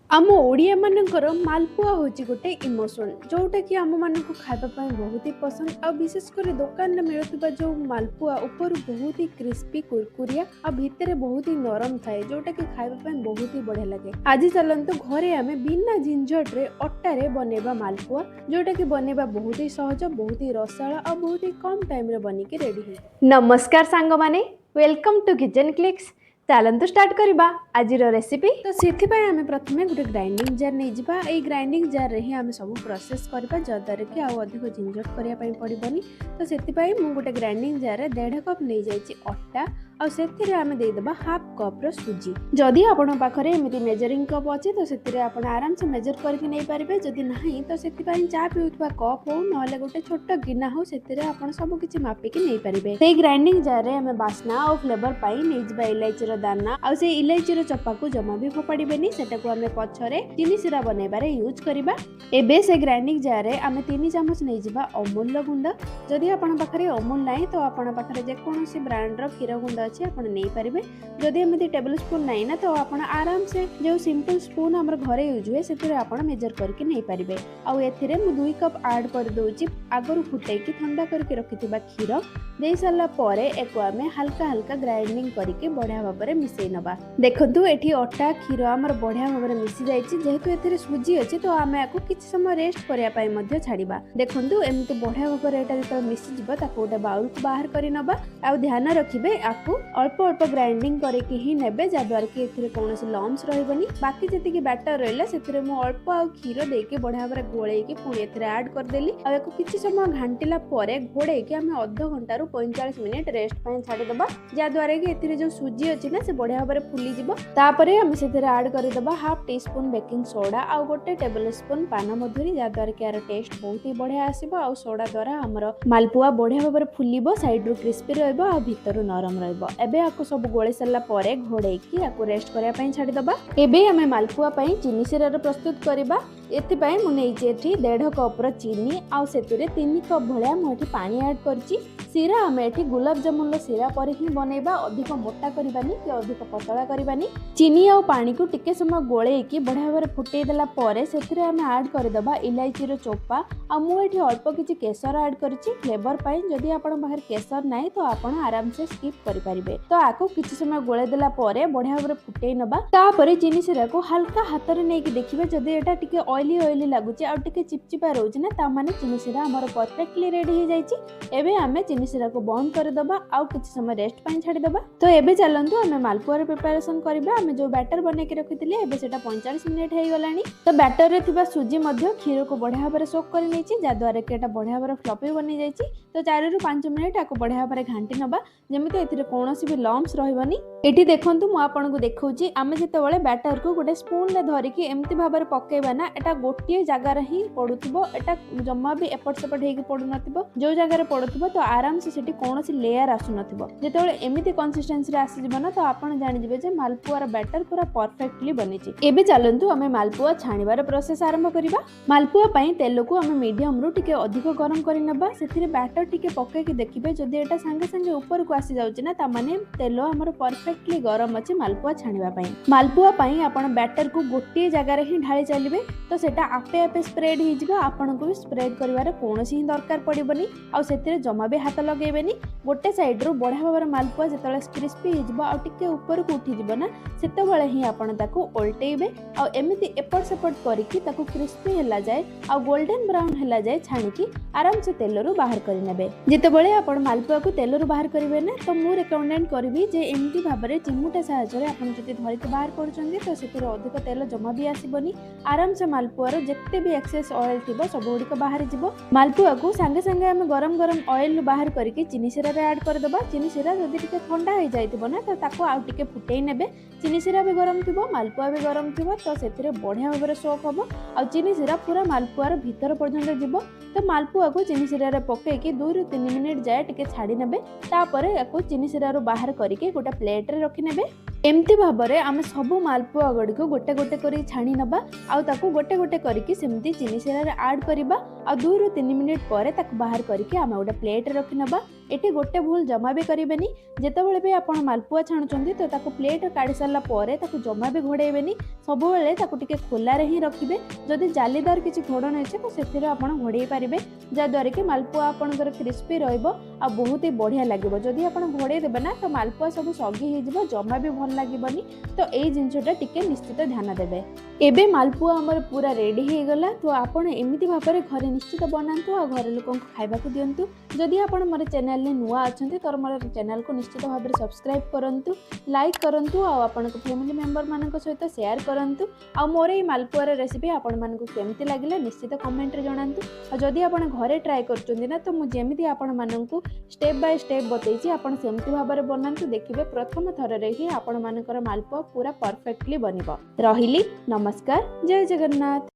आम ओडिया मानकर मालपुआ होची गोटे इमोशन जोटा कि आम मानक खाइबा पई बहुत ही पसंद आ विशेषकर दुकान में मिलुवा जो मालपुआ ऊपर बहुत ही क्रिस्पी कुरकुरिया आ भितर बहुत ही नरम थाए जोटा कि खाइबा पई बहुत ही बढ़िया लगे। आज चलंतु घरे आमे बिना झंझट रे अट्टा रे बनेबा मालपुआ जोटा कि बनेबा बहुत ही सहज बहुत ही रसाला आ बहुत ही कम टाइम रे बनी के रेडी है। नमस्कार सांग माने वेलकम टू किचन क्लिक्स। चलतु स्टार्ट करवा आज रेसिपी। तो से प्रथम गोटे ग्राइंडिंग जार नहीं जावा। ये ग्राइंडिंग जार रे ही आम सब प्रोसेस करवा जद्वारा कि आउ अधिक झंझट करने पड़ोनी। तो से गोटे ग्राइंडिंग जार रे 1.5 कप नहीं जाइए अट्टा और से आम देदेबा हाफ कप रो सुजी। जदि आपण पाखरे एमिति मेजरिंग कप अच्छे तो से आराम से मेजर करके नहीं पारे। जदि नहीं तो से चा पीउथबा कप हो ना गोटे छोट गिना हो से सब किसी मापिकी नहीं पारे। से ग्राइंडिंग जार रे आम बास्ना और फ्लेवर पाई नहीं जावा इलायचीर दाना आ से इलायचीर चप्पा को जमा भी फोपाड़बेनी। सेटा को आम पछरे चीनी सिरा बनैबारे यूज करबा। एबे से ग्राइंडिंग जार रे आम 3 चामच नहीं जावा अमूल गुंड। जदि आपण पाखरे अमूल नाही तो आपण पाखरे जेकोसी ब्रांड रो क्षीर गुंड अच्छे आपण नहीं पारे। जदि एमती टेबल स्पून नहीं ना तो आपण आराम से जो सिंपल स्पून हमर घरे यूज हुए से आपण मेजर करके नहीं पारे। आउ एथिरे मु 2 कप ऐड कर दोची आगरु फुटै की ठंडा करके रखिथिबा क्षीर दे साला परे एको आमे हल्का हल्का ग्राइंडिंग करके बढ़िया भाव में मिसई नबा। देखंतु एठी अट्टा क्षीर हमर बढ़िया भाव में मिसी जाइछि। जेहेतु एथिरे सुजी अछि तो आमे आको किछि समय रेस्ट करिया पई मध्ये छाड़ीबा। देखंतु एमति बढ़िया भाव में एटा जत मिसी जिवो ताको गोटे बाउल को बाहर करि नबा। आ ध्यान रखिबे आको अल्प अल्प ग्राइंडिंग करके ही नेबे जद्वारा कि एथिरे कोनोसी लम्स रहबनी। बाकी जति कि बैटर रहला सेथिरे मु अल्प आ क्षीर देके बढ़िया भाव में गोळेई के पुणी एथिरे ऐड कर देली। आ एको किछि समय घांटिला परे घोड़े के आमे आधा घंटा रु 45 मिनिट रेस्ट पई छाड़ी दबा जद्वारा कि एथिरे जो सुजी अछि ना से बढ़िया भाव में फुली जिवो। तापरे हम सेथिरे ऐड करि दबा half teaspoon baking soda आ गोटे टेबल स्पून पान मधुरी जद्वारा कि यार टेस्ट बहुत ही बढ़िया आसीबो। आ सोडा द्वारा हमर मालपुआ बढ़िया भाव में फुलीबो साइड रु क्रिस्पी रहबो आ भीतर नरम रहबो। एबे आको सब गोळे सल्ला परे घोड़े की आको रेस्ट करिया पई छाड़ी दबा। एबे हमें मालपुआ पई चीनी सिरा प्रस्तुत करबा। एथि पई मु नै जेठी 1.5 कप रो चीनी आ सेतुरे 3 कप भलिया मु एठी पानी ऐड करची। सिरा हमें एठी गुलाब जामुन रो सिरा पर ही बनेबा। अधिक मोटा करबानी कि अधिक पतला करबानी। चीनी आ पानी को टिके समय गोळे की बढ़िया भाव फुटै देला परे सेथिरे हम ऐड कर दबा इलायची रो चोपा आ मु एठी अल्प किछि केसर ऐड करची फ्लेवर पई। जदि आपण बाहर केसर नाही तो आपण आराम से स्किप करि परिबे। तो आको किछि समय गोळे देला परे बढ़िया भाव फुटै नबा। तापरे चीनी सिरा को हल्का हाथ रे नै कि देखिबे जदि एटा टिके ऑयली ऑयली लागुची आ टिके चिपचिपा रहउची ना ता माने चीनी सिरा हमर परफेक्टली रेडी हो जाईची। एबे हमें चीनी सिरा को बंद कर दबा आ किछि समय रेस्ट पई छाडी दबा। तो एबे चलंतु हमें मालपुआ प्रिपरेशन करबा। हमें जो बैटर बने के रखिथिले एबे सेटा 45 मिनिट हे गलानी। तो बैटर रे थिबा सुजी मध्य क्षीर को बढ़िया भाव सोक कर नेची जद्वारा कि एटा बढ़िया भाव फ्लफी बनि जाईची। तो 4 रु 5 मिनिट आको बढ़िया भाव घांटी नबा जेमिति एथिरे कोनोसी भी लम्स रहबनी। एठी देखंतु मु आपन को देखौची आमे जेते बळे बैटर को गोटे स्पून ले धरि कि एम्ति भाव रे पकेबा ना एटा गोटिए जगह रे ही पडुथिबो। एटा जम्मा भी एपट सेपट हेकि पडु नथिबो। जो जगह रे पडुथिबो तो आराम से सेठी कोनोसी लेयर आसु नथिबो। जेते बळे एमिति कंसिस्टेंसी रे आसी जिवो ना तो आपण जानि जिवे जे मालपुआ रो बैटर पूरा परफेक्टली बनिची। एबे चलंतु हमें मालपुआ छाणीबार प्रोसेस आरंभ करिबा। मालपुआ पई तेल को हमें मीडियम रु टिके अधिक गरम करि नबा। सेथिरे बैटर टिके पके कि देखिबे जदि एटा संगे संगे ऊपर को आसी जाउची ना ता माने तेल हमर परफेक्टली गरम अछि मालपुआ छाणीबा पई। मालपुआ पई आपण बैटर को गोटिए जगह रे ही ढाली चलिबे तो सेटा आपे आपे स्प्रेड ही जिवो। आपण को भी स्प्रेड करिवार कोनोसी ही दरकार पड़िबनी। आ सेथिरे जमा भी हाथ लगेबेनी। गोटे साइड रो बढ़िया भाव में मालपुआ जेतले क्रिस्पी हो जिवो आ टिके ऊपर को उठी जिवो ना सेते बेले ही आपण ताको उल्टेइबे। आ एमिति एपट सेपट करिकि ताको क्रिस्पी हैला जाय आ गोल्डन ब्राउन हैला जाय छाणिकी आराम से तेल रु बाहर करि नेबे। जेते बेले आपण मालपुआ को तेल रु बाहर करिवे ना तो मु रेकमेंड करबी जे एमिति भाव रे चिमुटा सहायता रे आपण जति धरि के बाहर करछन्ती तो सेतिर अधिक तेल जमा भी आसीबनी। आराम से मालपुआ रो जेते भी एक्सेस ऑयल थिबो सब गुडी को बाहर जिवो। मालपुआ को संगे संगे हम गरम गरम ऑयल बाहर करके चीनी सिरा रे ऐड कर दबा। चीनी सिरा जदि टिके ठंडा हो जाइतिबो ना तो ताको आउ टिके फुटै नेबे। चीनी सिरा भी गरम थिबो मालपुआ भी गरम थिबो तो सेथिरे बढ़िया भाव में सोक हबो। आ चीनी सिरा पूरा मालपुआ रो भीतर पर्यंत जिवो। तो मालपुआ को चीनी सिरा रे पके कि 2 रु 3 मिनिट जाय टिके छाडी नेबे। तापरे याको चीनी सिरा रो बाहर करके गोटा प्लेट रे रखि नेबे। एमती भाव में आम सब मालपुआ गुड़ी को गोटे गोटे कर छाणी नबा। आउ ताको गोटे गोटे करके सेमती चीनी सिरा रे ऐड करबा। आ 2 रु 3 मिनिट पर ताको बाहर करके आम गोटे प्लेट रे रखि नबा। एटी गोटे भूल जमा भी करेंगे जितेबाला भी आप मालपुआ छाणुंट तो ताको प्लेट काढ़ी सारा जमा भी घोड़ेबेनी सब बेले खोलार ही रखिए जदि जालीदार किसी घोड़न अच्छे तो से आप घोड़े पारे जहाद्वारा कि मालपुआ आपंकर क्रिस्पी बहुत ही बढ़िया लगे जदि आप घोड़े देवे ना तो मालपुआ सब सगी हो जमा भी भल लगेनि तो यही जिनटा टिके निश्चित ध्यान देवे। एबे मालपुआ आमर पूरा रेडी हो गला तो आपण एमती भाव में घरे निश्चित बनातु आ घर लोक खाइबा दिंतु। जदि आप मोर चैनल में नुआ अच्छा तो मोर चैनल को निश्चित भाव में सब्सक्राइब करूँ लाइक करूँ आपण फैमिली मेंबर मान सहित शेयर करूँ आ मोर ये मालपुआर रेसिपी आपण मानक केमती लगे निश्चित कमेंट रे जणांतु। और जदि आपण घरे ट्राए करछन्ती ना तो मुझे आपण मानक स्टेप बाय स्टेप बतईची आपण सेमती भाव में बनातु देखिए प्रथम थर रे ही आपण मानकर मालपुआ पूरा परफेक्टली बनिबो। रहिली नमस्कार जय जगन्नाथ।